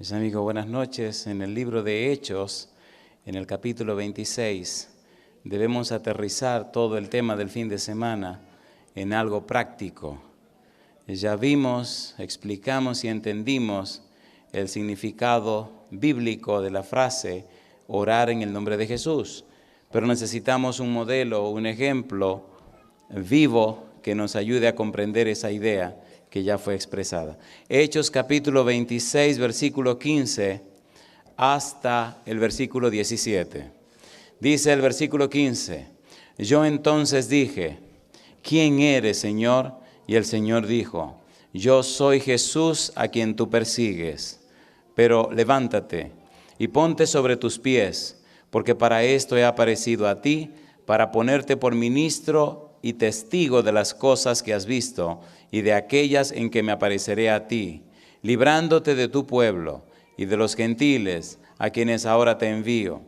Mis amigos, buenas noches. En el libro de Hechos, en el capítulo 26, debemos aterrizar todo el tema del fin de semana en algo práctico. Ya vimos, explicamos y entendimos el significado bíblico de la frase orar en el nombre de Jesús, pero necesitamos un modelo, un ejemplo vivo que nos ayude a comprender esa idea que ya fue expresada. Hechos capítulo 26, versículo 15 hasta el versículo 17. Dice el versículo 15, yo entonces dije, ¿quién eres, Señor? Y el Señor dijo, yo soy Jesús a quien tú persigues, pero levántate y ponte sobre tus pies, porque para esto he aparecido a ti, para ponerte por ministro y testigo de las cosas que has visto y de aquellas en que me apareceré a ti, librándote de tu pueblo y de los gentiles a quienes ahora te envío,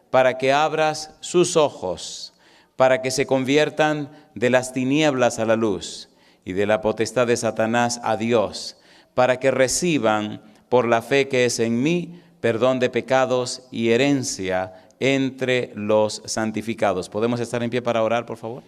para que abras sus ojos, para que se conviertan de las tinieblas a la luz y de la potestad de Satanás a Dios, para que reciban por la fe que es en mí perdón de pecados y herencia entre los santificados. ¿Podemos estar en pie para orar, por favor?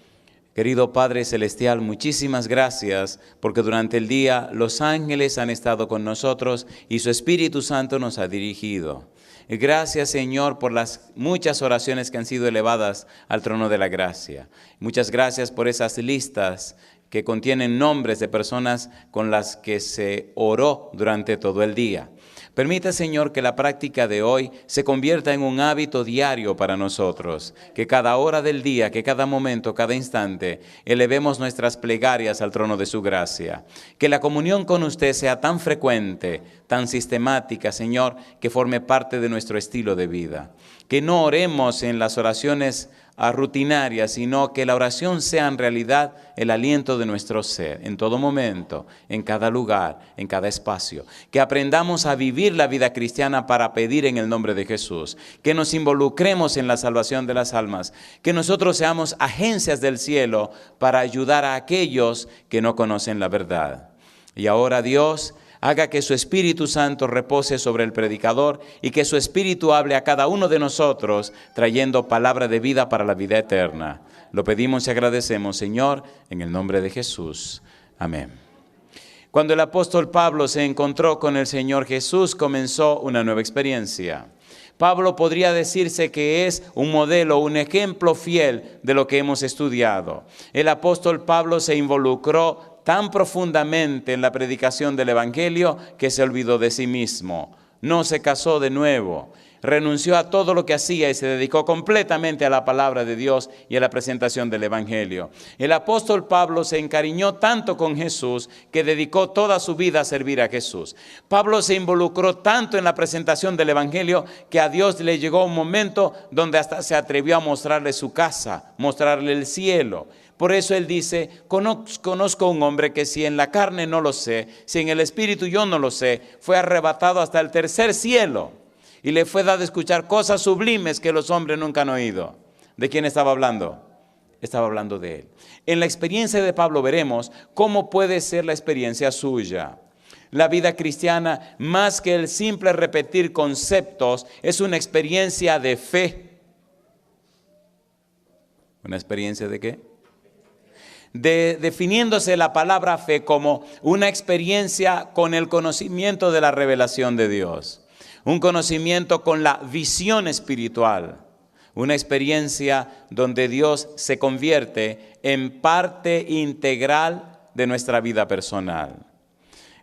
Querido Padre Celestial, muchísimas gracias porque durante el día los ángeles han estado con nosotros y su Espíritu Santo nos ha dirigido. Gracias, Señor, por las muchas oraciones que han sido elevadas al trono de la gracia. Muchas gracias por esas listas que contienen nombres de personas con las que se oró durante todo el día. Permita, Señor, que la práctica de hoy se convierta en un hábito diario para nosotros, que cada hora del día, que cada momento, cada instante, elevemos nuestras plegarias al trono de su gracia. Que la comunión con usted sea tan frecuente, tan sistemática, Señor, que forme parte de nuestro estilo de vida. Que no oremos en las oraciones rutinarias, sino que la oración sea en realidad el aliento de nuestro ser, en todo momento, en cada lugar, en cada espacio. Que aprendamos a vivir la vida cristiana para pedir en el nombre de Jesús. Que nos involucremos en la salvación de las almas. Que nosotros seamos agencias del cielo para ayudar a aquellos que no conocen la verdad. Y ahora, Dios, haga que su Espíritu Santo repose sobre el predicador y que su Espíritu hable a cada uno de nosotros, trayendo palabra de vida para la vida eterna. Lo pedimos y agradecemos, Señor, en el nombre de Jesús. Amén. Cuando el apóstol Pablo se encontró con el Señor Jesús, comenzó una nueva experiencia. Pablo podría decirse que es un modelo, un ejemplo fiel de lo que hemos estudiado. El apóstol Pablo se involucró tan profundamente en la predicación del Evangelio que se olvidó de sí mismo. No se casó de nuevo, renunció a todo lo que hacía y se dedicó completamente a la palabra de Dios y a la presentación del Evangelio. El apóstol Pablo se encariñó tanto con Jesús que dedicó toda su vida a servir a Jesús. Pablo se involucró tanto en la presentación del Evangelio que a Dios le llegó un momento donde hasta se atrevió a mostrarle su casa, mostrarle el cielo. Por eso él dice, conozco un hombre que si en la carne no lo sé, si en el espíritu yo no lo sé, fue arrebatado hasta el tercer cielo y le fue dado a escuchar cosas sublimes que los hombres nunca han oído. ¿De quién estaba hablando? Estaba hablando de él. En la experiencia de Pablo veremos cómo puede ser la experiencia suya. La vida cristiana, más que el simple repetir conceptos, es una experiencia de fe. ¿Una experiencia de qué? Definiéndose la palabra fe como una experiencia con el conocimiento de la revelación de Dios, un conocimiento con la visión espiritual, una experiencia donde Dios se convierte en parte integral de nuestra vida personal.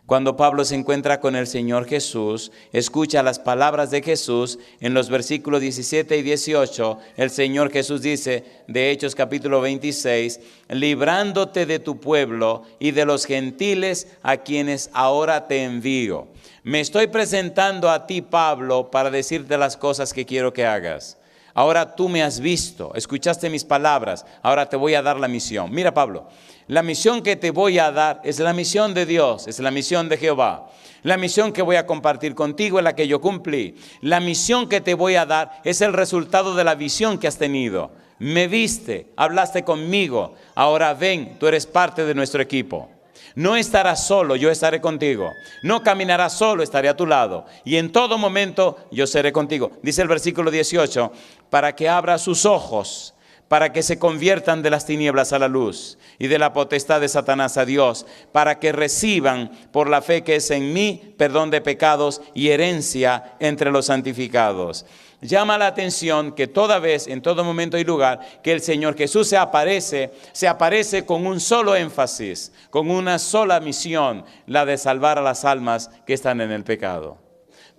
Cuando Pablo se encuentra con el Señor Jesús, escucha las palabras de Jesús en los versículos 17 y 18. El Señor Jesús dice, de Hechos capítulo 26, librándote de tu pueblo y de los gentiles a quienes ahora te envío. Me estoy presentando a ti, Pablo, para decirte las cosas que quiero que hagas. Ahora tú me has visto, escuchaste mis palabras, ahora te voy a dar la misión. Mira, Pablo, la misión que te voy a dar es la misión de Dios, es la misión de Jehová. La misión que voy a compartir contigo es la que yo cumplí. La misión que te voy a dar es el resultado de la visión que has tenido. Me viste, hablaste conmigo, ahora ven, tú eres parte de nuestro equipo. No estarás solo, yo estaré contigo. No caminarás solo, estaré a tu lado. Y en todo momento yo seré contigo. Dice el versículo 18, para que abra sus ojos, para que se conviertan de las tinieblas a la luz y de la potestad de Satanás a Dios, para que reciban por la fe que es en mí perdón de pecados y herencia entre los santificados. Llama la atención que toda vez, en todo momento y lugar, que el Señor Jesús se aparece con un solo énfasis, con una sola misión, la de salvar a las almas que están en el pecado.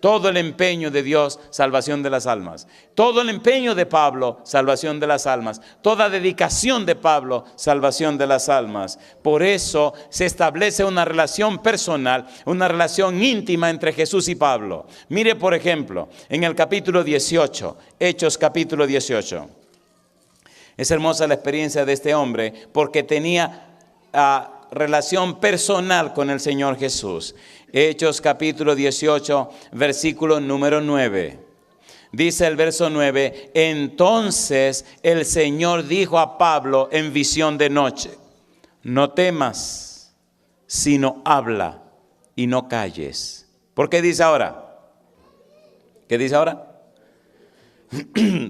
Todo el empeño de Dios, salvación de las almas. Todo el empeño de Pablo, salvación de las almas. Toda dedicación de Pablo, salvación de las almas. Por eso se establece una relación personal, una relación íntima entre Jesús y Pablo. Mire, por ejemplo, en el capítulo 18, Hechos capítulo 18. Es hermosa la experiencia de este hombre porque tenía relación personal con el Señor Jesús. Hechos capítulo 18, versículo número 9. Dice el verso 9, entonces el Señor dijo a Pablo en visión de noche, no temas, sino habla y no calles. ¿Por qué dice ahora? ¿Qué dice ahora?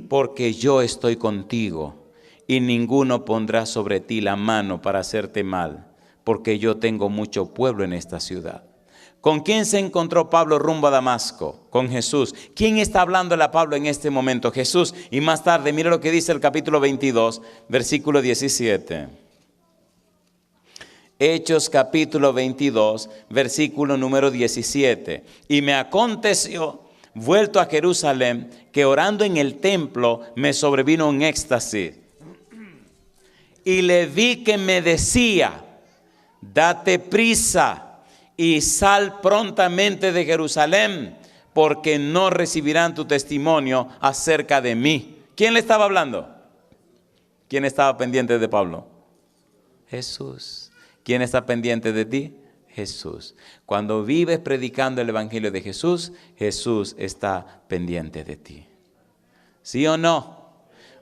Porque yo estoy contigo y ninguno pondrá sobre ti la mano para hacerte mal, porque yo tengo mucho pueblo en esta ciudad. ¿Con quién se encontró Pablo rumbo a Damasco? Con Jesús. ¿Quién está hablándole a Pablo en este momento? Jesús. Y más tarde, mire lo que dice el capítulo 22, versículo 17. Hechos capítulo 22, versículo número 17. Y me aconteció, vuelto a Jerusalén, que orando en el templo me sobrevino un éxtasis. Y le vi que me decía, date prisa y sal prontamente de Jerusalén, porque no recibirán tu testimonio acerca de mí. ¿Quién le estaba hablando? ¿Quién estaba pendiente de Pablo? Jesús. ¿Quién está pendiente de ti? Jesús. Cuando vives predicando el evangelio de Jesús, Jesús está pendiente de ti. ¿Sí o no?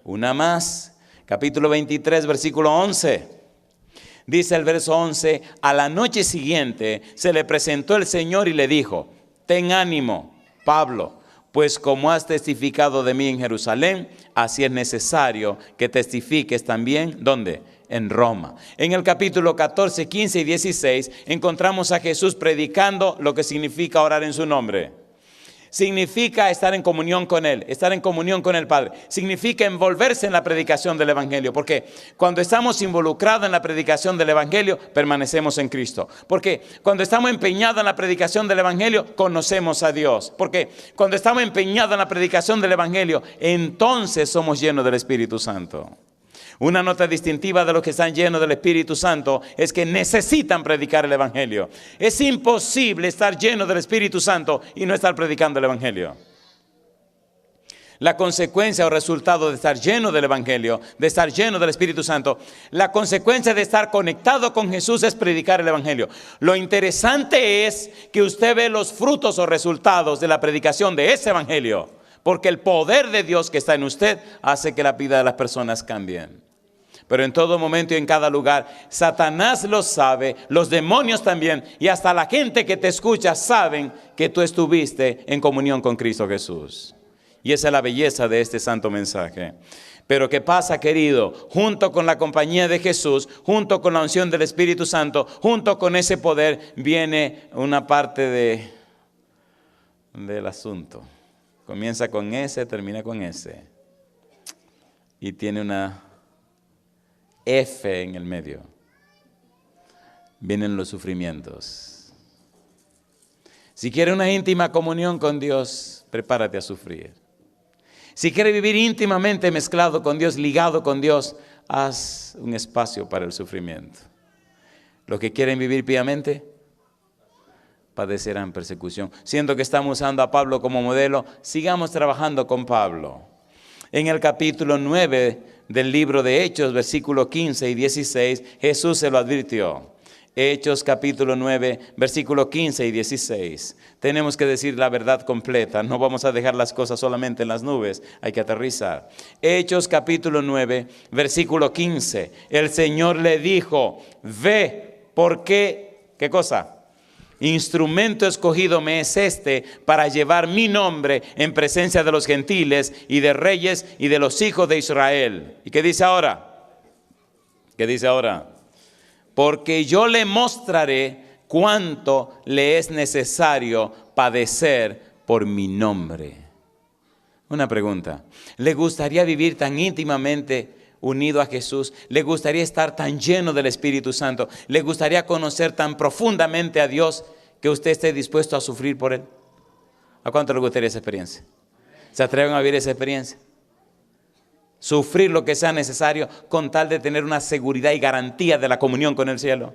Una más. Capítulo 23, versículo 11. Dice el verso 11, a la noche siguiente se le presentó el Señor y le dijo, ten ánimo, Pablo, pues como has testificado de mí en Jerusalén, así es necesario que testifiques también, ¿dónde? En Roma. En el capítulo 14, 15 y 16 encontramos a Jesús predicando lo que significa orar en su nombre. Significa estar en comunión con Él, estar en comunión con el Padre. Significa envolverse en la predicación del Evangelio. Porque cuando estamos involucrados en la predicación del Evangelio, permanecemos en Cristo. Porque cuando estamos empeñados en la predicación del Evangelio, conocemos a Dios. Porque cuando estamos empeñados en la predicación del Evangelio, entonces somos llenos del Espíritu Santo. Una nota distintiva de los que están llenos del Espíritu Santo es que necesitan predicar el Evangelio. Es imposible estar lleno del Espíritu Santo y no estar predicando el Evangelio. La consecuencia o resultado de estar lleno del Evangelio, de estar lleno del Espíritu Santo, la consecuencia de estar conectado con Jesús es predicar el Evangelio. Lo interesante es que usted ve los frutos o resultados de la predicación de ese Evangelio, porque el poder de Dios que está en usted hace que la vida de las personas cambien. Pero en todo momento y en cada lugar, Satanás lo sabe, los demonios también, y hasta la gente que te escucha saben que tú estuviste en comunión con Cristo Jesús. Y esa es la belleza de este santo mensaje. Pero ¿qué pasa, querido? Junto con la compañía de Jesús, junto con la unción del Espíritu Santo, junto con ese poder, viene una parte del asunto. Comienza con S, termina con S. Y tiene una F en el medio. Vienen los sufrimientos. Si quieres una íntima comunión con Dios, prepárate a sufrir. Si quieres vivir íntimamente mezclado con Dios, ligado con Dios, haz un espacio para el sufrimiento. Los que quieren vivir piamente, padecerán persecución. Siendo que estamos usando a Pablo como modelo, sigamos trabajando con Pablo. En el capítulo 9 del libro de Hechos, versículos 15 y 16, Jesús se lo advirtió. Hechos capítulo 9, versículos 15 y 16. Tenemos que decir la verdad completa. No vamos a dejar las cosas solamente en las nubes. Hay que aterrizar. Hechos capítulo 9, versículo 15. El Señor le dijo, ve, porque ¿Qué cosa? Instrumento escogido me es este para llevar mi nombre en presencia de los gentiles y de reyes y de los hijos de Israel. ¿Y qué dice ahora? ¿Qué dice ahora? Porque yo le mostraré cuánto le es necesario padecer por mi nombre. Una pregunta. ¿Le gustaría vivir tan íntimamente unido a Jesús? ¿Le gustaría estar tan lleno del Espíritu Santo? ¿Le gustaría conocer tan profundamente a Dios que usted esté dispuesto a sufrir por Él? ¿A cuánto le gustaría esa experiencia? ¿Se atreven a vivir esa experiencia? Sufrir lo que sea necesario con tal de tener una seguridad y garantía de la comunión con el cielo.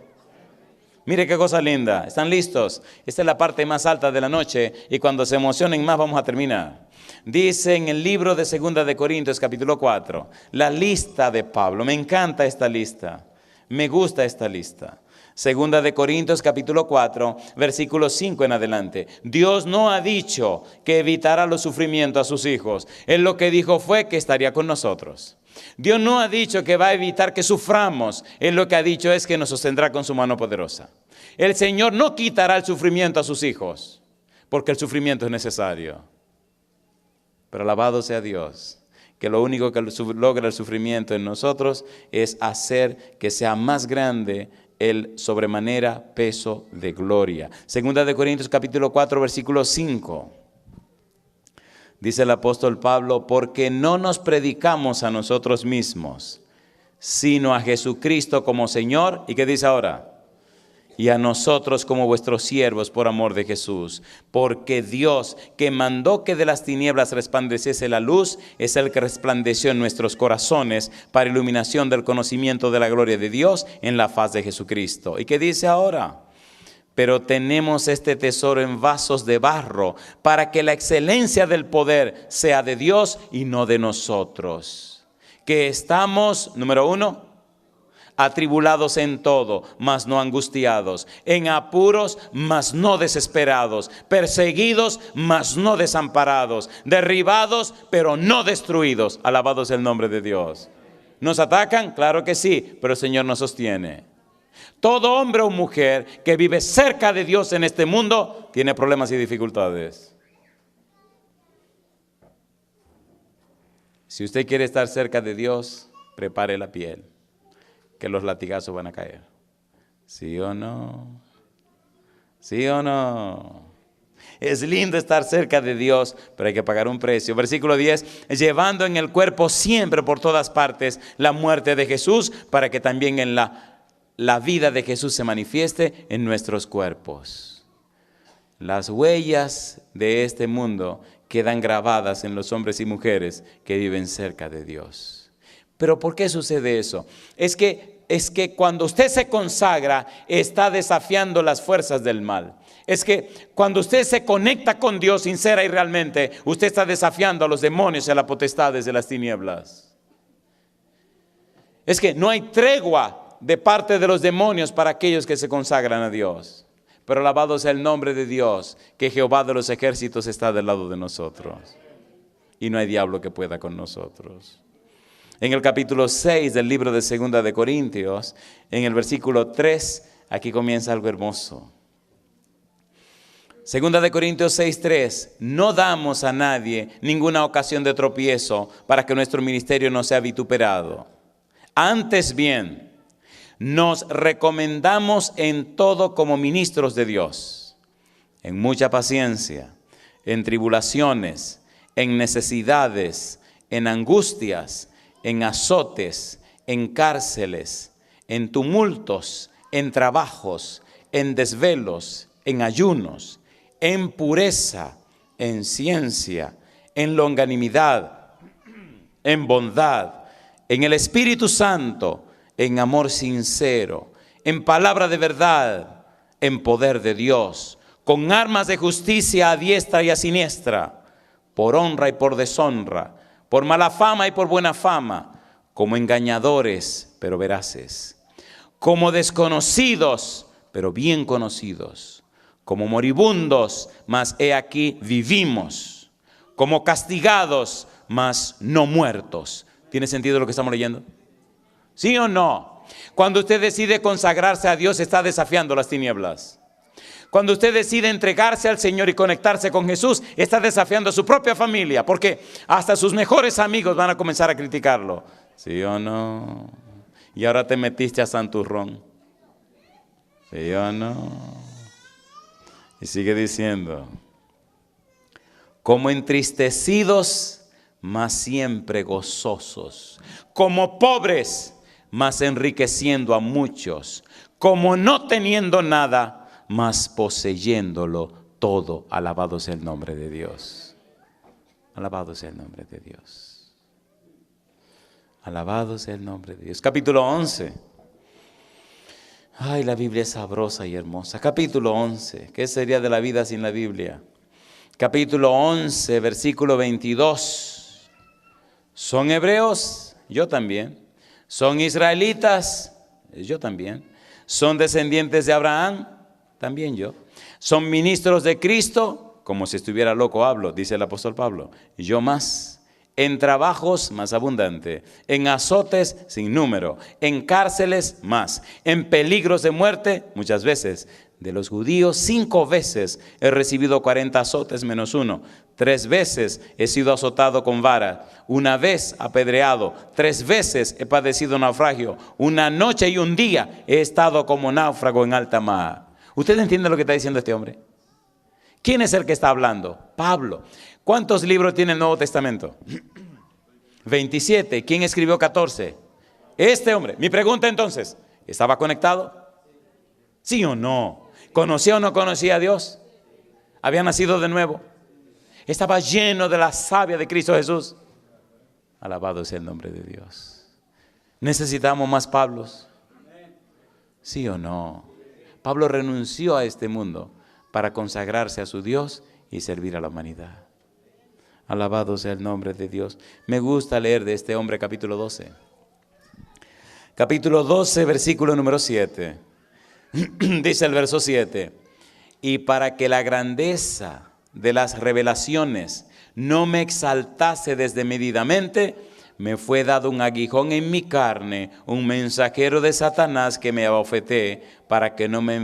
Mire qué cosa linda. ¿Están listos? Esta es la parte más alta de la noche y cuando se emocionen más vamos a terminar. Dice en el libro de 2 de Corintios capítulo 4, la lista de Pablo. Me encanta esta lista. Me gusta esta lista. 2 de Corintios capítulo 4, versículo 5 en adelante. Dios no ha dicho que evitará los sufrimientos a sus hijos. Él lo que dijo fue que estaría con nosotros. Dios no ha dicho que va a evitar que suframos. Él lo que ha dicho es que nos sostendrá con su mano poderosa. El Señor no quitará el sufrimiento a sus hijos, porque el sufrimiento es necesario. Pero alabado sea Dios, que lo único que logra el sufrimiento en nosotros es hacer que sea más grande el sobremanera peso de gloria. 2 de Corintios capítulo 4, versículo 5. Dice el apóstol Pablo, porque no nos predicamos a nosotros mismos, sino a Jesucristo como Señor. ¿Y qué dice ahora? Y a nosotros como vuestros siervos por amor de Jesús. Porque Dios, que mandó que de las tinieblas resplandeciese la luz, es el que resplandeció en nuestros corazones para iluminación del conocimiento de la gloria de Dios en la faz de Jesucristo. ¿Y qué dice ahora? Pero tenemos este tesoro en vasos de barro para que la excelencia del poder sea de Dios y no de nosotros. Que estamos, número 1, atribulados en todo, mas no angustiados, en apuros, mas no desesperados, perseguidos, mas no desamparados, derribados, pero no destruidos. Alabado sea el nombre de Dios. ¿Nos atacan? Claro que sí, pero el Señor nos sostiene. Todo hombre o mujer que vive cerca de Dios en este mundo tiene problemas y dificultades. Si usted quiere estar cerca de Dios, prepare la piel, que los latigazos van a caer. ¿Sí o no? ¿Sí o no? Es lindo estar cerca de Dios, pero hay que pagar un precio. Versículo 10, llevando en el cuerpo siempre por todas partes la muerte de Jesús, para que también en la vida de Jesús se manifieste en nuestros cuerpos. Las huellas de este mundo quedan grabadas en los hombres y mujeres que viven cerca de Dios. ¿Pero por qué sucede eso? Es que cuando usted se consagra, está desafiando las fuerzas del mal. Es que cuando usted se conecta con Dios sincera y realmente, usted está desafiando a los demonios y a las potestades de las tinieblas. Es que no hay tregua de parte de los demonios para aquellos que se consagran a Dios. Pero alabado sea el nombre de Dios, que Jehová de los ejércitos está del lado de nosotros. Y no hay diablo que pueda con nosotros. En el capítulo 6 del libro de 2 de Corintios, en el versículo 3, aquí comienza algo hermoso. 2 de Corintios 6:3, no damos a nadie ninguna ocasión de tropiezo para que nuestro ministerio no sea vituperado. Antes bien, nos recomendamos en todo como ministros de Dios, en mucha paciencia, en tribulaciones, en necesidades, en angustias, en azotes, en cárceles, en tumultos, en trabajos, en desvelos, en ayunos, en pureza, en ciencia, en longanimidad, en bondad, en el Espíritu Santo, en amor sincero, en palabra de verdad, en poder de Dios, con armas de justicia a diestra y a siniestra, por honra y por deshonra, por mala fama y por buena fama, como engañadores, pero veraces, como desconocidos, pero bien conocidos, como moribundos, mas he aquí vivimos, como castigados, mas no muertos. ¿Tiene sentido lo que estamos leyendo? ¿Sí o no? Cuando usted decide consagrarse a Dios, está desafiando las tinieblas. Cuando usted decide entregarse al Señor y conectarse con Jesús, está desafiando a su propia familia, porque hasta sus mejores amigos van a comenzar a criticarlo. ¿Sí o no? Y ahora te metiste a Santurrón. ¿Sí o no? Y sigue diciendo, como entristecidos, mas siempre gozosos, como pobres, mas enriqueciendo a muchos, como no teniendo nada, mas poseyéndolo todo. Alabado sea el nombre de Dios. Alabado sea el nombre de Dios. Alabado sea el nombre de Dios. Capítulo 11. Ay, la Biblia es sabrosa y hermosa. Capítulo 11. ¿Qué sería de la vida sin la Biblia? Capítulo 11, versículo 22. ¿Son hebreos? Yo también. ¿Son israelitas? Yo también. ¿Son descendientes de Abraham? También yo. ¿Son ministros de Cristo? Como si estuviera loco hablo, dice el apóstol Pablo. Yo más. En trabajos más abundante, en azotes sin número, en cárceles más, en peligros de muerte muchas veces. De los judíos 5 veces he recibido 40 azotes menos 1. 3 veces he sido azotado con vara, 1 vez apedreado, 3 veces he padecido naufragio, 1 noche y 1 día he estado como náufrago en alta mar. ¿Usted entiende lo que está diciendo este hombre? ¿Quién es el que está hablando? Pablo. ¿Cuántos libros tiene el Nuevo Testamento? 27. ¿Quién escribió 14? Este hombre. Mi pregunta entonces, ¿estaba conectado? ¿Sí o no? ¿Conocía o no conocía a Dios? ¿Había nacido de nuevo? ¿Estaba lleno de la savia de Cristo Jesús? Alabado sea el nombre de Dios. ¿Necesitamos más Pablos? ¿Sí o no? Pablo renunció a este mundo para consagrarse a su Dios y servir a la humanidad. Alabado sea el nombre de Dios. Me gusta leer de este hombre capítulo 12. Capítulo 12, versículo número 7. Dice el verso 7. Y para que la grandeza de las revelaciones no me exaltase desmedidamente, me fue dado un aguijón en mi carne, un mensajero de Satanás que me abofetee para que no me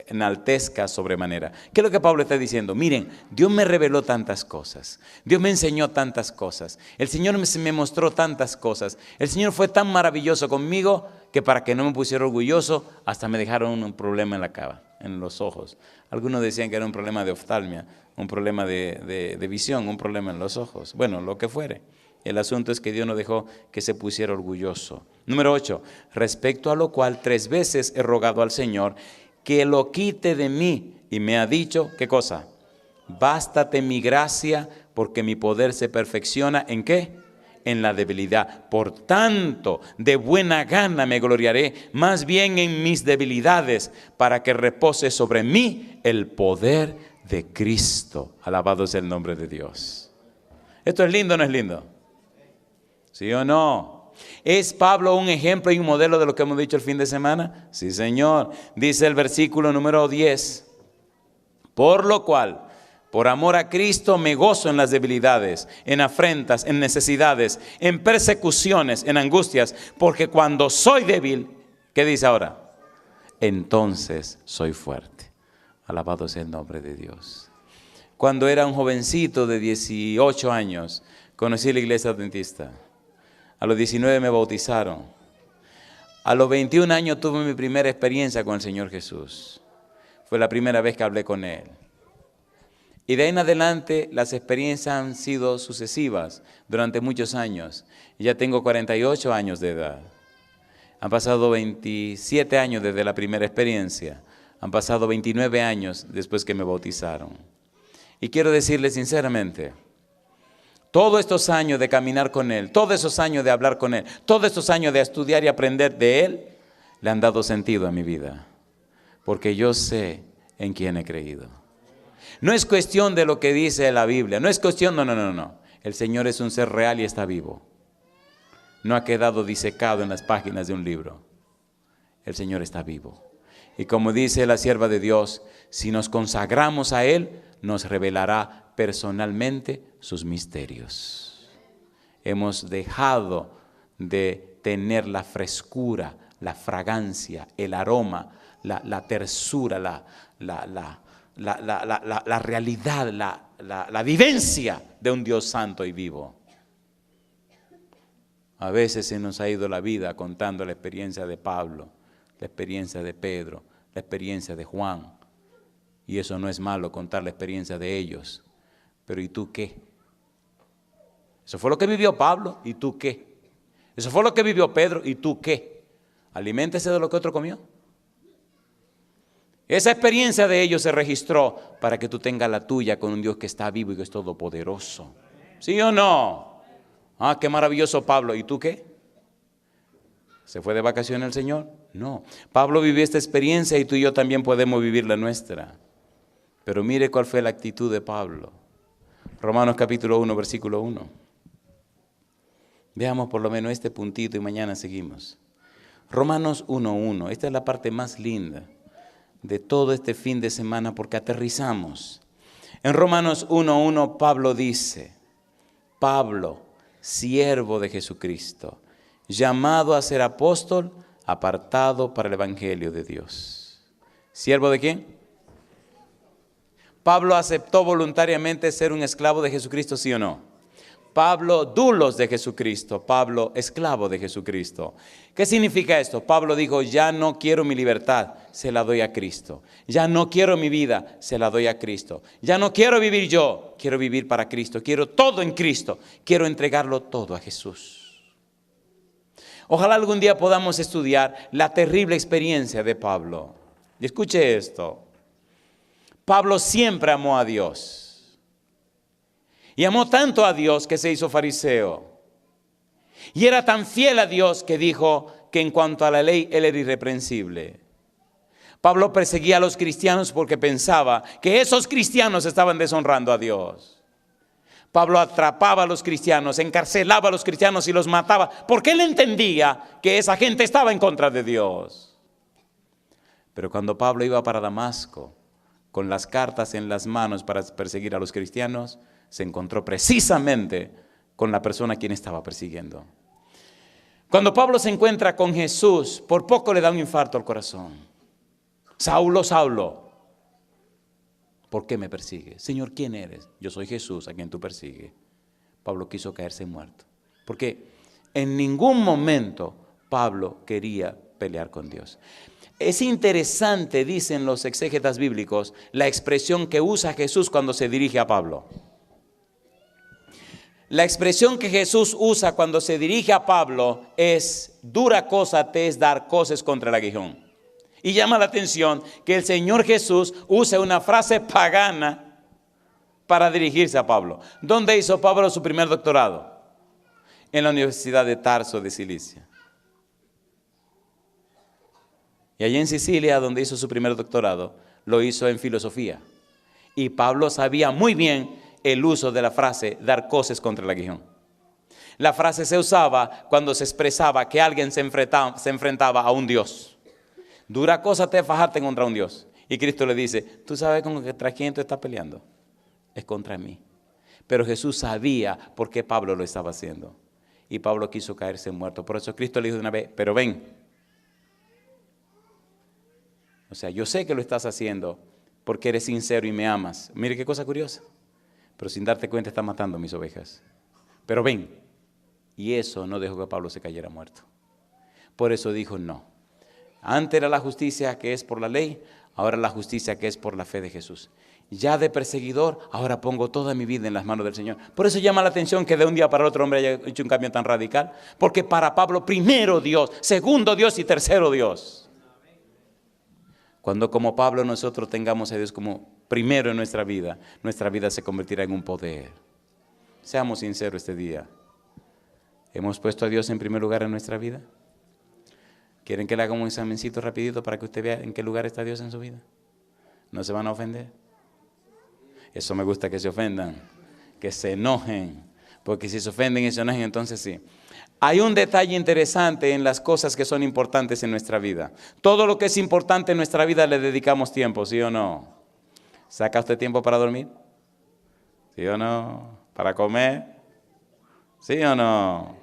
enaltezca sobremanera. ¿Qué es lo que Pablo está diciendo? Miren, Dios me reveló tantas cosas. Dios me enseñó tantas cosas. El Señor me mostró tantas cosas. El Señor fue tan maravilloso conmigo que para que no me pusiera orgulloso, hasta me dejaron un problema en la cara, en los ojos. Algunos decían que era un problema de oftalmia, un problema de visión, un problema en los ojos. Bueno, lo que fuere. El asunto es que Dios no dejó que se pusiera orgulloso. Número 8. Respecto a lo cual 3 veces he rogado al Señor que lo quite de mí. Y me ha dicho, ¿qué cosa? Bástate mi gracia, porque mi poder se perfecciona, ¿en qué? En la debilidad. Por tanto, de buena gana me gloriaré, más bien en mis debilidades, para que repose sobre mí el poder de Cristo. Alabado sea el nombre de Dios. ¿Esto es lindo o no es lindo? ¿Sí o no? ¿Es Pablo un ejemplo y un modelo de lo que hemos dicho el fin de semana? Sí, Señor. Dice el versículo número 10. Por lo cual, por amor a Cristo, me gozo en las debilidades, en afrentas, en necesidades, en persecuciones, en angustias, porque cuando soy débil, ¿qué dice ahora? Entonces soy fuerte. Alabado sea el nombre de Dios. Cuando era un jovencito de 18 años, conocí la iglesia adventista. A los 19 me bautizaron. A los 21 años tuve mi primera experiencia con el Señor Jesús. Fue la primera vez que hablé con Él. Y de ahí en adelante las experiencias han sido sucesivas durante muchos años. Ya tengo 48 años de edad. Han pasado 27 años desde la primera experiencia. Han pasado 29 años después que me bautizaron. Y quiero decirles sinceramente, todos estos años de caminar con Él, todos esos años de hablar con Él, todos estos años de estudiar y aprender de Él, le han dado sentido a mi vida. Porque yo sé en quién he creído. No es cuestión de lo que dice la Biblia, no es cuestión, no. El Señor es un ser real y está vivo. No ha quedado disecado en las páginas de un libro. El Señor está vivo. Y como dice la sierva de Dios, si nos consagramos a Él, nos revelará personalmente sus misterios. Hemos dejado de tener la frescura, la fragancia, el aroma, la tersura, la realidad, la vivencia de un Dios santo y vivo. A veces se nos ha ido la vida contando la experiencia de Pablo, la experiencia de Pedro, la experiencia de Juan. Y eso no es malo, contar la experiencia de ellos. Pero ¿y tú qué? Eso fue lo que vivió Pablo, ¿y tú qué? Eso fue lo que vivió Pedro, ¿y tú qué? Aliméntese de lo que otro comió. Esa experiencia de ellos se registró para que tú tengas la tuya con un Dios que está vivo y que es todopoderoso. ¿Sí o no? Ah, qué maravilloso Pablo. ¿Y tú qué? ¿Se fue de vacaciones el Señor? No. Pablo vivió esta experiencia y tú y yo también podemos vivir la nuestra. Pero mire cuál fue la actitud de Pablo. Romanos capítulo 1, versículo 1. Veamos por lo menos este puntito y mañana seguimos. Romanos 1:1. Esta es la parte más linda de todo este fin de semana porque aterrizamos. En Romanos 1:1 Pablo dice, Pablo, siervo de Jesucristo, llamado a ser apóstol, apartado para el evangelio de Dios. ¿Siervo de quién? Pablo aceptó voluntariamente ser un esclavo de Jesucristo, ¿sí o no? Pablo, dulos de Jesucristo. Pablo, esclavo de Jesucristo. ¿Qué significa esto? Pablo dijo, ya no quiero mi libertad, se la doy a Cristo. Ya no quiero mi vida, se la doy a Cristo. Ya no quiero vivir yo, quiero vivir para Cristo. Quiero todo en Cristo. Quiero entregarlo todo a Jesús. Ojalá algún día podamos estudiar la terrible experiencia de Pablo. Y escuche esto. Pablo siempre amó a Dios. Y amó tanto a Dios que se hizo fariseo. Y era tan fiel a Dios que dijo que en cuanto a la ley, él era irreprensible. Pablo perseguía a los cristianos porque pensaba que esos cristianos estaban deshonrando a Dios. Pablo atrapaba a los cristianos, encarcelaba a los cristianos y los mataba porque él entendía que esa gente estaba en contra de Dios. Pero cuando Pablo iba para Damasco, con las cartas en las manos para perseguir a los cristianos, se encontró precisamente con la persona a quien estaba persiguiendo. Cuando Pablo se encuentra con Jesús, por poco le da un infarto al corazón. Saulo, Saulo, ¿por qué me persigues? Señor, ¿quién eres? Yo soy Jesús a quien tú persigues. Pablo quiso caerse muerto, porque en ningún momento Pablo quería pelear con Dios. Es interesante, dicen los exégetas bíblicos, la expresión que usa Jesús cuando se dirige a Pablo. La expresión que Jesús usa cuando se dirige a Pablo es, dura cosa te es dar coces contra el aguijón. Y llama la atención que el Señor Jesús usa una frase pagana para dirigirse a Pablo. ¿Dónde hizo Pablo su primer doctorado? En la Universidad de Tarso de Cilicia. Y allí en Sicilia, donde hizo su primer doctorado, lo hizo en filosofía. Y Pablo sabía muy bien el uso de la frase, dar coces contra el aguijón. La frase se usaba cuando se expresaba que alguien se enfrentaba a un Dios. Dura cosa te es fajarte contra un Dios. Y Cristo le dice, ¿tú sabes contra quién tú estás peleando? Es contra mí. Pero Jesús sabía por qué Pablo lo estaba haciendo. Y Pablo quiso caerse muerto. Por eso Cristo le dijo de una vez, pero ven. O sea, yo sé que lo estás haciendo porque eres sincero y me amas. Mire qué cosa curiosa. Pero sin darte cuenta está matando a mis ovejas. Pero ven. Y eso no dejó que Pablo se cayera muerto. Por eso dijo no. Antes era la justicia que es por la ley, ahora la justicia que es por la fe de Jesús. Ya de perseguidor, ahora pongo toda mi vida en las manos del Señor. Por eso llama la atención que de un día para otro hombre haya hecho un cambio tan radical. Porque para Pablo, primero Dios, segundo Dios y tercero Dios. Cuando como Pablo nosotros tengamos a Dios como primero en nuestra vida se convertirá en un poder. Seamos sinceros este día. ¿Hemos puesto a Dios en primer lugar en nuestra vida? ¿Quieren que le haga un examencito rapidito para que usted vea en qué lugar está Dios en su vida? ¿No se van a ofender? Eso me gusta, que se ofendan, que se enojen, porque si se ofenden y se enojen, entonces sí. Hay un detalle interesante en las cosas que son importantes en nuestra vida. Todo lo que es importante en nuestra vida le dedicamos tiempo, ¿sí o no? ¿Saca usted tiempo para dormir? ¿Sí o no? ¿Para comer? ¿Sí o no?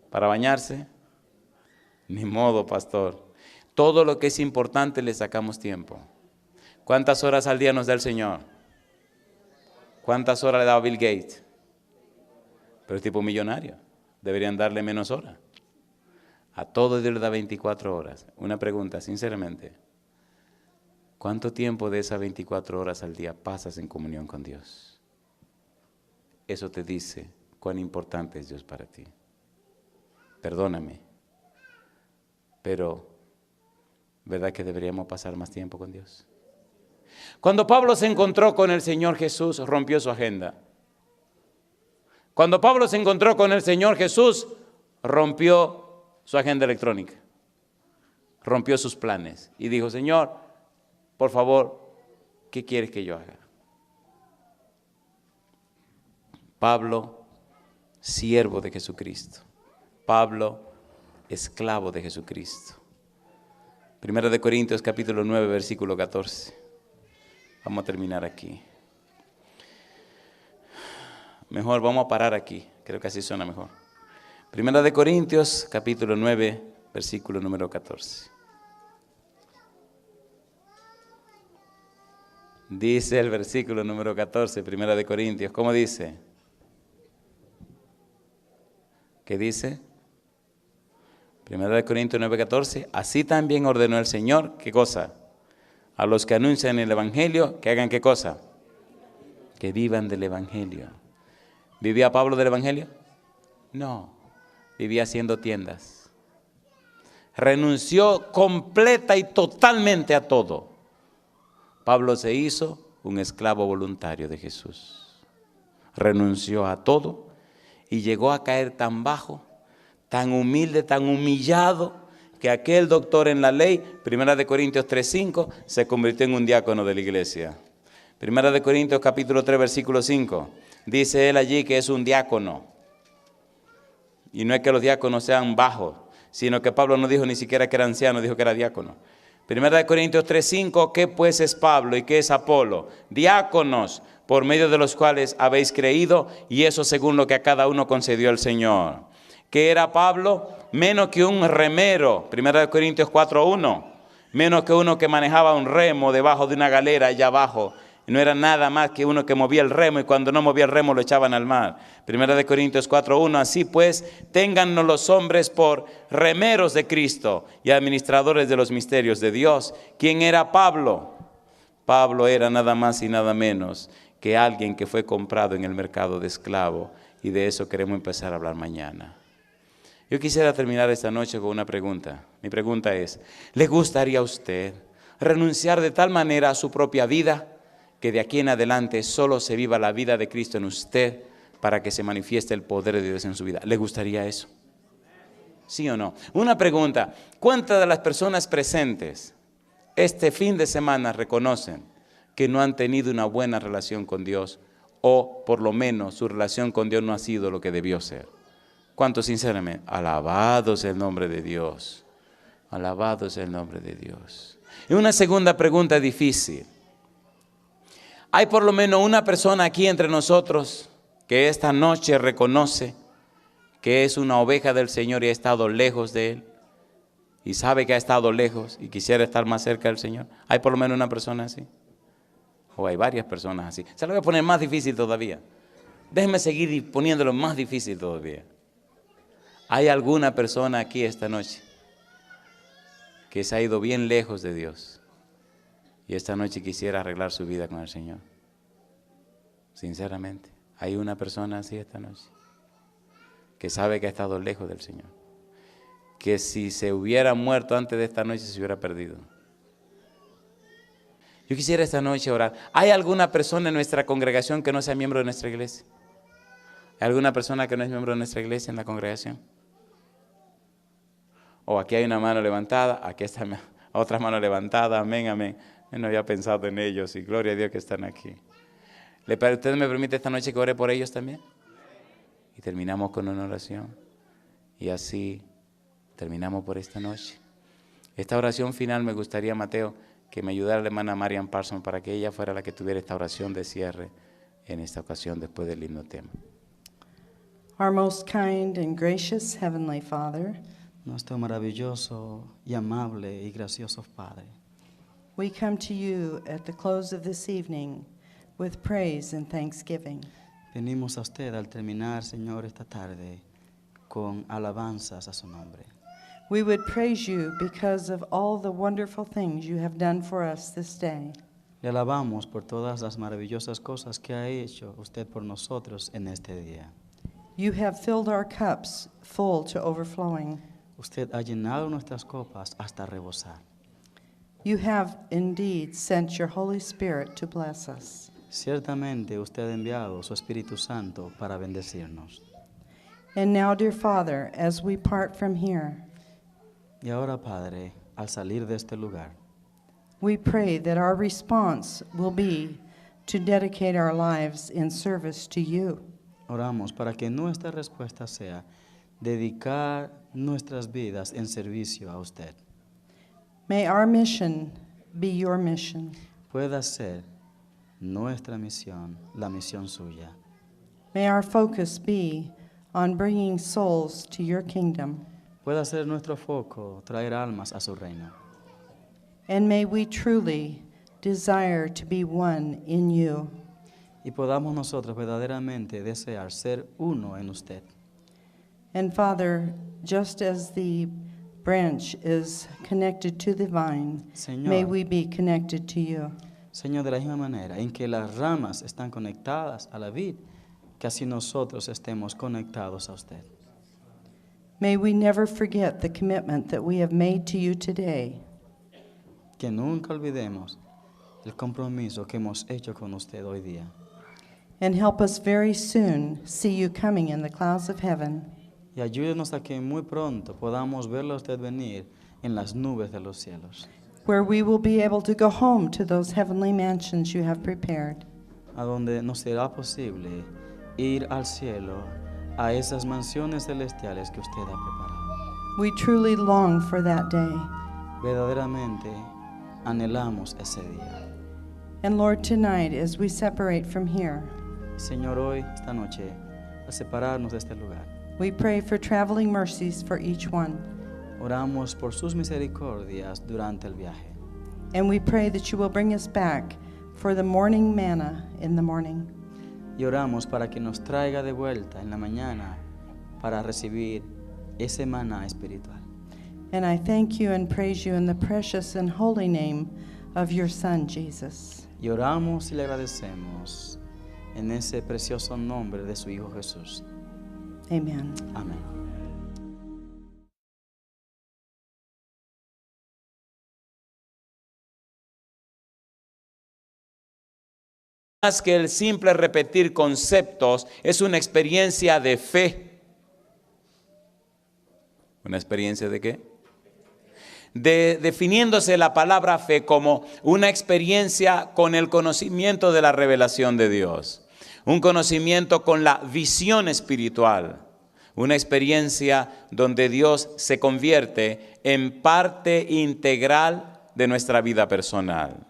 ¿Para bañarse? Ni modo, pastor. Todo lo que es importante le sacamos tiempo. ¿Cuántas horas al día nos da el Señor? ¿Cuántas horas le da Bill Gates? Pero es tipo millonario. Deberían darle menos horas. A todo Dios le da 24 horas. Una pregunta, sinceramente. ¿Cuánto tiempo de esas 24 horas al día pasas en comunión con Dios? Eso te dice cuán importante es Dios para ti. Perdóname, pero ¿verdad que deberíamos pasar más tiempo con Dios? Cuando Pablo se encontró con el Señor Jesús, rompió su agenda. Cuando Pablo se encontró con el Señor Jesús, rompió su agenda electrónica. Rompió sus planes y dijo, Señor, por favor, ¿qué quieres que yo haga? Pablo, siervo de Jesucristo. Pablo, esclavo de Jesucristo. Primera de Corintios capítulo 9, versículo 14. Vamos a terminar aquí. Mejor vamos a parar aquí. Creo que así suena mejor. Primera de Corintios capítulo 9, versículo número 14. Dice el versículo número 14, Primera de Corintios. ¿Cómo dice? ¿Qué dice? Primera de Corintios 9:14, así también ordenó el Señor, ¿qué cosa? A los que anuncian el Evangelio, que hagan ¿qué cosa? Que vivan del Evangelio. ¿Vivía Pablo del Evangelio? No, vivía haciendo tiendas. Renunció completa y totalmente a todo. Pablo se hizo un esclavo voluntario de Jesús. Renunció a todo y llegó a caer tan bajo, tan humilde, tan humillado, que aquel doctor en la ley, Primera de Corintios 3:5, se convirtió en un diácono de la iglesia. Primera de Corintios capítulo 3, versículo 5, dice él allí que es un diácono. Y no es que los diáconos sean bajos, sino que Pablo no dijo ni siquiera que era anciano, dijo que era diácono. Primera de Corintios 3:5, ¿qué pues es Pablo y qué es Apolo? Diáconos, por medio de los cuales habéis creído, y eso según lo que a cada uno concedió el Señor. ¿Qué era Pablo? Menos que un remero, Primera de Corintios 4:1, menos que uno que manejaba un remo debajo de una galera allá abajo. No era nada más que uno que movía el remo y cuando no movía el remo lo echaban al mar. Primera de Corintios 4:1, así pues, téngannos los hombres por remeros de Cristo y administradores de los misterios de Dios. ¿Quién era Pablo? Pablo era nada más y nada menos que alguien que fue comprado en el mercado de esclavo, y de eso queremos empezar a hablar mañana. Yo quisiera terminar esta noche con una pregunta. Mi pregunta es, ¿le gustaría a usted renunciar de tal manera a su propia vida que de aquí en adelante solo se viva la vida de Cristo en usted para que se manifieste el poder de Dios en su vida? ¿Le gustaría eso? ¿Sí o no? Una pregunta, ¿cuántas de las personas presentes este fin de semana reconocen que no han tenido una buena relación con Dios, o por lo menos su relación con Dios no ha sido lo que debió ser? ¿Cuántos sinceramente? Alabado sea el nombre de Dios. Alabado sea el nombre de Dios. Y una segunda pregunta difícil. ¿Hay por lo menos una persona aquí entre nosotros que esta noche reconoce que es una oveja del Señor y ha estado lejos de Él? Y sabe que ha estado lejos y quisiera estar más cerca del Señor. ¿Hay por lo menos una persona así? ¿O hay varias personas así? Se lo voy a poner más difícil todavía. Déjeme seguir poniéndolo más difícil todavía. ¿Hay alguna persona aquí esta noche que se ha ido bien lejos de Dios y esta noche quisiera arreglar su vida con el Señor? Sinceramente, ¿hay una persona así esta noche que sabe que ha estado lejos del Señor? Que si se hubiera muerto antes de esta noche se hubiera perdido. Yo quisiera esta noche orar. ¿Hay alguna persona en nuestra congregación que no sea miembro de nuestra iglesia? ¿Hay alguna persona que no es miembro de nuestra iglesia en la congregación? O aquí hay una mano levantada, aquí está otra mano levantada, amén, amén. Yo no había pensado en ellos y gloria a Dios que están aquí. ¿Usted me permite esta noche que ore por ellos también? Y terminamos con una oración. Y así terminamos por esta noche. Esta oración final me gustaría, Mateo, que me ayudara la hermana Marian Parsons para que ella fuera la que tuviera esta oración de cierre en esta ocasión después del himno tema. Our most kind and gracious Heavenly Father, nuestro maravilloso y amable y gracioso Padre. We come to you at the close of this evening with praise and thanksgiving. Venimos a usted al terminar, Señor, esta tarde con alabanzas a su nombre. We would praise you because of all the wonderful things you have done for us this day. Le alabamos por todas las maravillosas cosas que ha hecho usted por nosotros en este día. You have filled our cups full to overflowing. Usted ha llenado nuestras copas hasta rebosar. You have indeed sent your Holy Spirit to bless us. Ciertamente usted ha enviado su Espíritu Santo para bendecirnos. And now, dear Father, as we part from here, Y ahora, Padre, al salir de este lugar, we pray that our response will be to dedicate our lives in service to you. oramos para que nuestra respuesta sea dedicar nuestras vidas en servicio a usted. May our mission be your mission. Pueda ser nuestra misión, la misión suya. May our focus be on bringing souls to your kingdom. Pueda ser nuestro foco traer almas a su reino. And may we truly desire to be one in you. Y podamos nosotros verdaderamente desear ser uno en usted. And Father, just as the branch is connected to the vine, Señor. may we be connected to you. Señor, de la misma manera en que las ramas están conectadas a la vid, que así nosotros estemos conectados a usted. May we never forget the commitment that we have made to you today. Que nunca olvidemos el compromiso que hemos hecho con usted hoy día. And help us very soon see you coming in the clouds of heaven. Y ayúdenos a que muy pronto podamos verlo a usted venir en las nubes de los cielos, where we will be able to go home to those heavenly mansions you have prepared. a donde nos será posible ir al cielo, a esas mansiones celestiales que usted ha preparado. We truly long for that day. Verdaderamente anhelamos ese día. And Lord, tonight, as we separate from here, Señor, hoy, esta noche, al separarnos de este lugar, we pray for traveling mercies for each one. oramos por sus misericordias durante el viaje. And we pray that you will bring us back for the morning manna in the morning. Y oramos para que nos traiga de vuelta en la mañana para recibir ese maná espiritual. And I thank you and praise you in the precious and holy name of your Son, Jesus. Y oramos y le agradecemos en ese precioso nombre de su Hijo Jesús. Amen. Amén. Más que el simple repetir conceptos, es una experiencia de fe. ¿Una experiencia de qué? Definiéndose la palabra fe como una experiencia con el conocimiento de la revelación de Dios. Un conocimiento con la visión espiritual. Una experiencia donde Dios se convierte en parte integral de nuestra vida personal.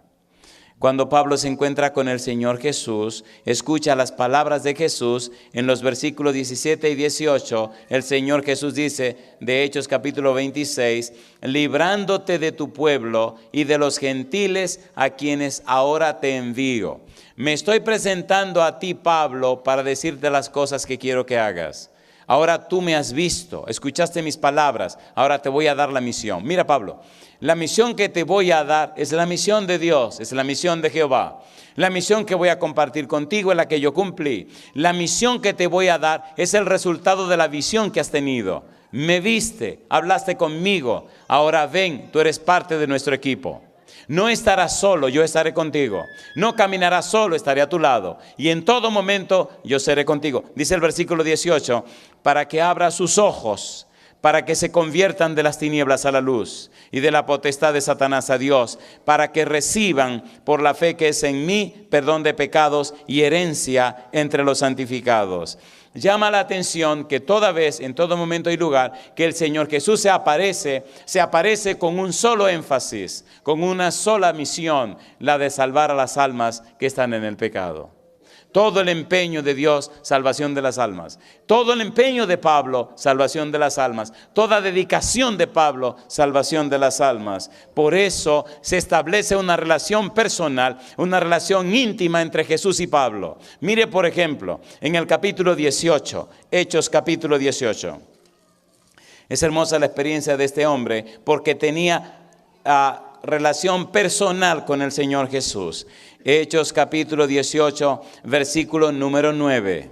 Cuando Pablo se encuentra con el Señor Jesús, escucha las palabras de Jesús en los versículos 17 y 18. El Señor Jesús dice, de Hechos capítulo 26, librándote de tu pueblo y de los gentiles a quienes ahora te envío. Me estoy presentando a ti, Pablo, para decirte las cosas que quiero que hagas. Ahora tú me has visto, escuchaste mis palabras, ahora te voy a dar la misión. Mira, Pablo, la misión que te voy a dar es la misión de Dios, es la misión de Jehová. La misión que voy a compartir contigo es la que yo cumplí. La misión que te voy a dar es el resultado de la visión que has tenido. Me viste, hablaste conmigo, ahora ven, tú eres parte de nuestro equipo. No estarás solo, yo estaré contigo. No caminarás solo, estaré a tu lado. Y en todo momento yo seré contigo. Dice el versículo 18, para que abra sus ojos, para que se conviertan de las tinieblas a la luz y de la potestad de Satanás a Dios, para que reciban por la fe que es en mí perdón de pecados y herencia entre los santificados. Llama la atención que toda vez, en todo momento y lugar, que el Señor Jesús se aparece con un solo énfasis, con una sola misión, la de salvar a las almas que están en el pecado. Todo el empeño de Dios, salvación de las almas. Todo el empeño de Pablo, salvación de las almas. Toda dedicación de Pablo, salvación de las almas. Por eso se establece una relación personal, una relación íntima entre Jesús y Pablo. Mire, por ejemplo, en el capítulo 18, Hechos capítulo 18. Es hermosa la experiencia de este hombre porque tenía relación personal con el Señor Jesús. Hechos capítulo 18, versículo número 9.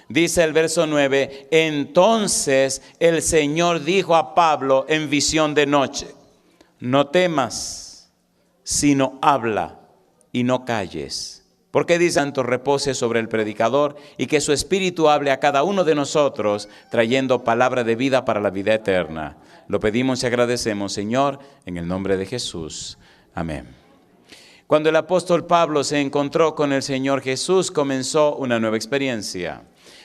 Dice el verso 9, entonces el Señor dijo a Pablo en visión de noche, no temas, sino habla y no calles. Porque dice, santo repose sobre el predicador y que su espíritu hable a cada uno de nosotros, trayendo palabra de vida para la vida eterna. Lo pedimos y agradecemos, Señor, en el nombre de Jesús. Amén. Cuando el apóstol Pablo se encontró con el Señor Jesús, comenzó una nueva experiencia.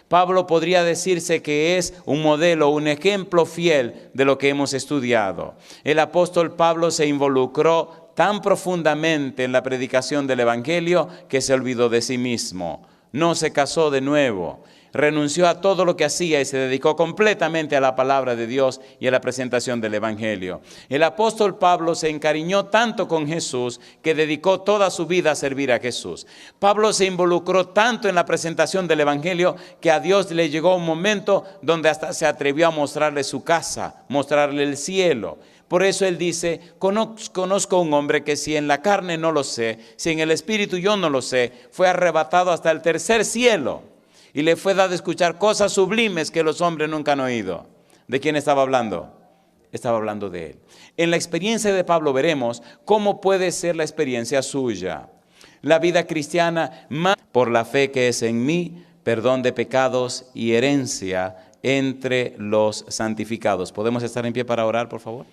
Pablo podría decirse que es un modelo, un ejemplo fiel de lo que hemos estudiado. El apóstol Pablo se involucró tan profundamente en la predicación del Evangelio que se olvidó de sí mismo. No se casó de nuevo. Renunció a todo lo que hacía y se dedicó completamente a la palabra de Dios y a la presentación del Evangelio. El apóstol Pablo se encariñó tanto con Jesús que dedicó toda su vida a servir a Jesús. Pablo se involucró tanto en la presentación del Evangelio que a Dios le llegó un momento donde hasta se atrevió a mostrarle su casa, mostrarle el cielo. Por eso él dice, conozco un hombre que si en la carne no lo sé, si en el espíritu yo no lo sé, fue arrebatado hasta el tercer cielo. Y le fue dado escuchar cosas sublimes que los hombres nunca han oído. ¿De quién estaba hablando? Estaba hablando de él. En la experiencia de Pablo veremos cómo puede ser la experiencia suya. La vida cristiana, más por la fe que es en mí, perdón de pecados y herencia entre los santificados. ¿Podemos estar en pie para orar, por favor?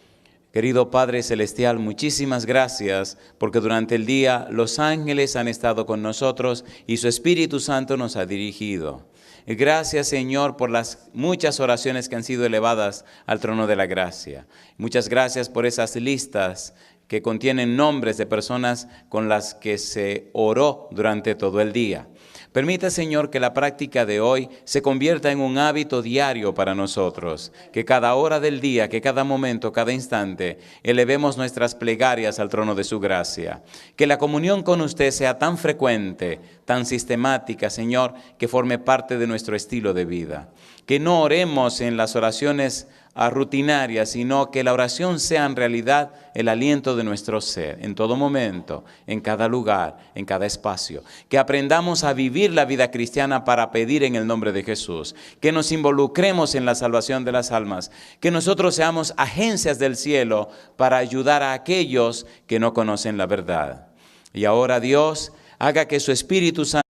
Querido Padre Celestial, muchísimas gracias porque durante el día los ángeles han estado con nosotros y su Espíritu Santo nos ha dirigido. Gracias, Señor, por las muchas oraciones que han sido elevadas al trono de la gracia. Muchas gracias por esas listas que contienen nombres de personas con las que se oró durante todo el día. Permita, Señor, que la práctica de hoy se convierta en un hábito diario para nosotros, que cada hora del día, que cada momento, cada instante, elevemos nuestras plegarias al trono de su gracia. Que la comunión con usted sea tan frecuente, tan sistemática, Señor, que forme parte de nuestro estilo de vida. Que no oremos en las oraciones rutinarias, sino que la oración sea en realidad el aliento de nuestro ser, en todo momento, en cada lugar, en cada espacio. Que aprendamos a vivir la vida cristiana para pedir en el nombre de Jesús. Que nos involucremos en la salvación de las almas. Que nosotros seamos agencias del cielo para ayudar a aquellos que no conocen la verdad. Y ahora, Dios, haga que su Espíritu Santo...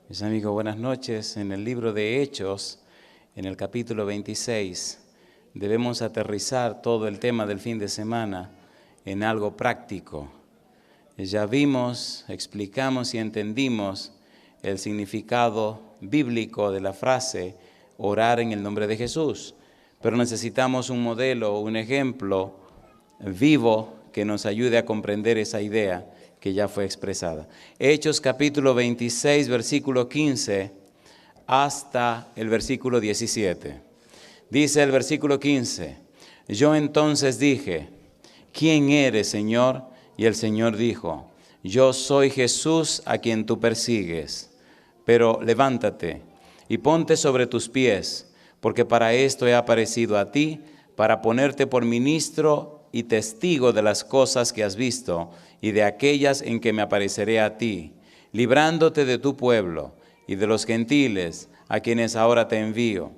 Mis amigos, buenas noches. En el libro de Hechos, en el capítulo 26, debemos aterrizar todo el tema del fin de semana en algo práctico. Ya vimos, explicamos y entendimos el significado bíblico de la frase orar en el nombre de Jesús, pero necesitamos un modelo, un ejemplo vivo que nos ayude a comprender esa idea que ya fue expresada. Hechos capítulo 26, versículo 15 hasta el versículo 17. Dice el versículo 15, yo entonces dije, ¿quién eres, Señor? Y el Señor dijo, yo soy Jesús a quien tú persigues, pero levántate y ponte sobre tus pies, porque para esto he aparecido a ti, para ponerte por ministro y testigo de las cosas que has visto y de aquellas en que me apareceré a ti, librándote de tu pueblo y de los gentiles a quienes ahora te envío,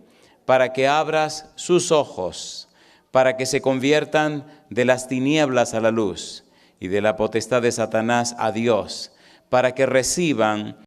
para que abras sus ojos, para que se conviertan de las tinieblas a la luz y de la potestad de Satanás a Dios, para que reciban